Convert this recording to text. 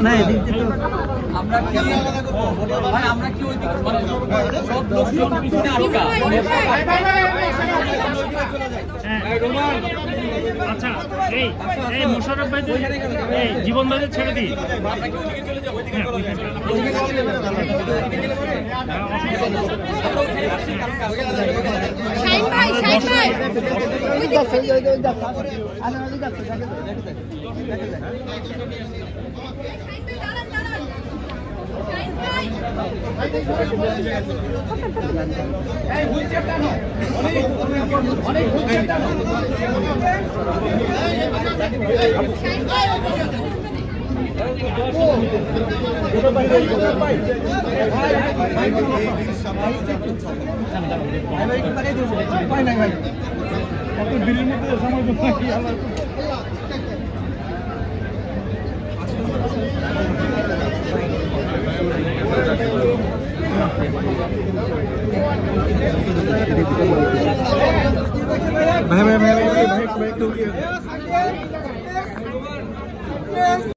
না এদিক দিয়ে তো আমরা কি ওই দিকে মানে সব লোকজন পিছনে আটকা আচ্ছা এই মোশাররফ ভাইদের এই জীবন ভাইদের ছেড়ে দিই শাইন ভাই ওই যাচ্ছে দিল্লির মধ্যে সময় ভাই ভাই ভাই ভাই ভাই ভাই